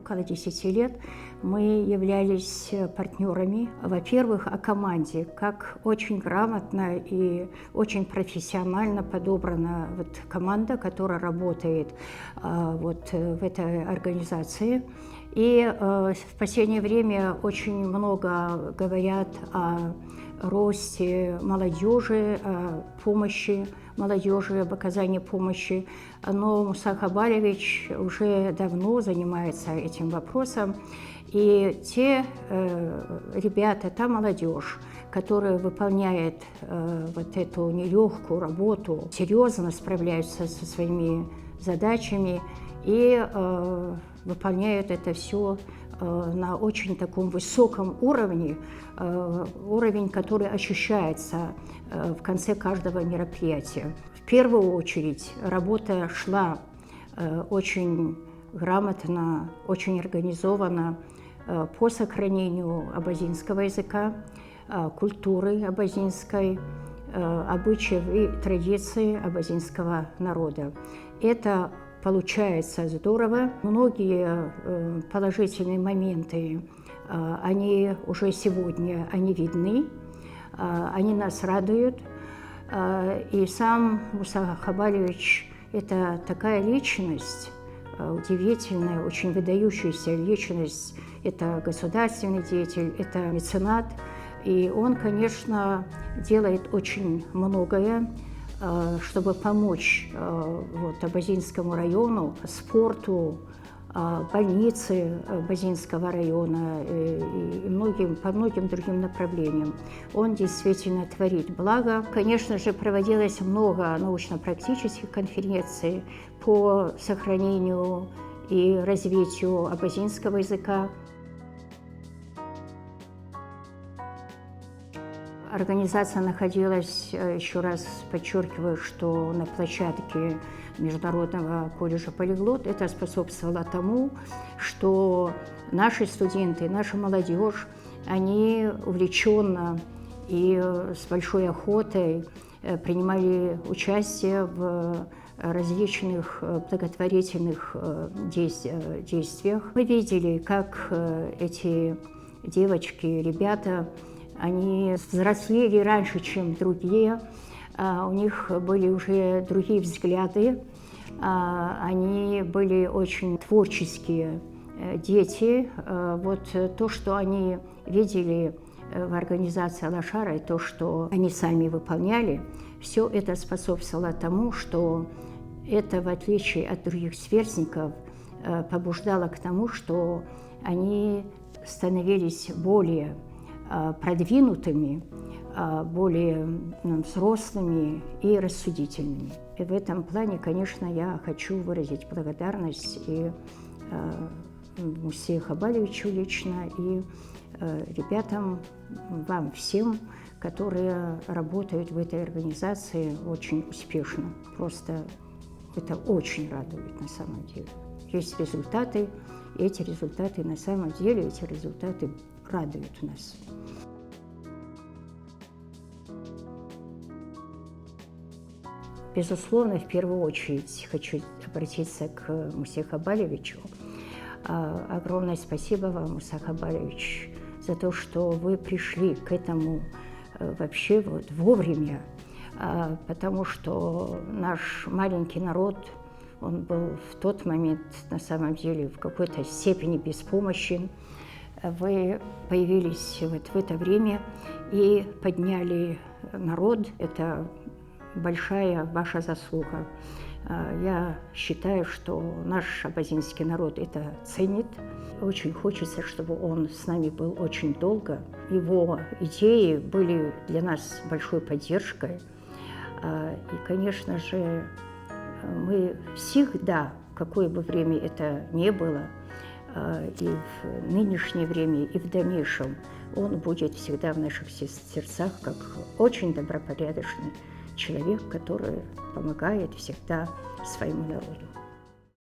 около 10 лет мы являлись партнерами, во-первых, о команде, как очень грамотно и очень профессионально подобрана команда, которая работает в этой организации. И в последнее время очень много говорят о росте молодежи, о помощи молодежи, об оказании помощи. Но Муса Хабалевич уже давно занимается этим вопросом. И те ребята, та молодежь, которая выполняет эту нелегкую работу, серьезно справляются со своими задачами и выполняют это все на очень таком высоком уровне, уровень, который ощущается в конце каждого мероприятия. В первую очередь работа шла очень грамотно, очень организованно по сохранению абазинского языка, культуры абазинской, обычаев и традиций абазинского народа. Это получается здорово. Многие положительные моменты, они уже сегодня видны, они нас радуют. И сам Муса Хабалевич – это такая личность, удивительная, очень выдающаяся личность. Это государственный деятель, это меценат. И он, конечно, делает очень многое, чтобы помочь Абазинскому району, спорту, больнице Абазинского района и по многим другим направлениям. Он действительно творит благо. Конечно же, проводилось много научно-практических конференций по сохранению и развитию абазинского языка. Организация находилась, еще раз подчеркиваю, что на площадке Международного колледжа «Полиглот». Это способствовало тому, что наши студенты, наша молодежь, они увлеченно и с большой охотой принимали участие в различных благотворительных действиях. Мы видели, как эти девочки, ребята, они взрослели раньше, чем другие, у них были уже другие взгляды, они были очень творческие дети. То, что они видели в организации Алашара, и то, что они сами выполняли, все это способствовало тому, что это, в отличие от других сверстников, побуждало к тому, что они становились более продвинутыми, более взрослыми и рассудительными. И в этом плане, конечно, я хочу выразить благодарность и Мусе Хабалевичу лично, и ребятам, вам всем, которые работают в этой организации очень успешно. Просто это очень радует на самом деле. Есть результаты, и эти результаты на самом деле, радуют нас. Безусловно, в первую очередь хочу обратиться к Мусе Хабалевичу. Огромное спасибо вам, Муса Хабалевич, за то, что вы пришли к этому вообще вовремя, потому что наш маленький народ, он был в тот момент на самом деле в какой-то степени беспомощен. Вы появились в это время и подняли народ. Это большая ваша заслуга. Я считаю, что наш абазинский народ это ценит. Очень хочется, чтобы он с нами был очень долго. Его идеи были для нас большой поддержкой. И, конечно же, мы всегда, в какое бы время это ни было, и в нынешнее время, и в дальнейшем, он будет всегда в наших сердцах как очень добропорядочный человек, который помогает всегда своему народу.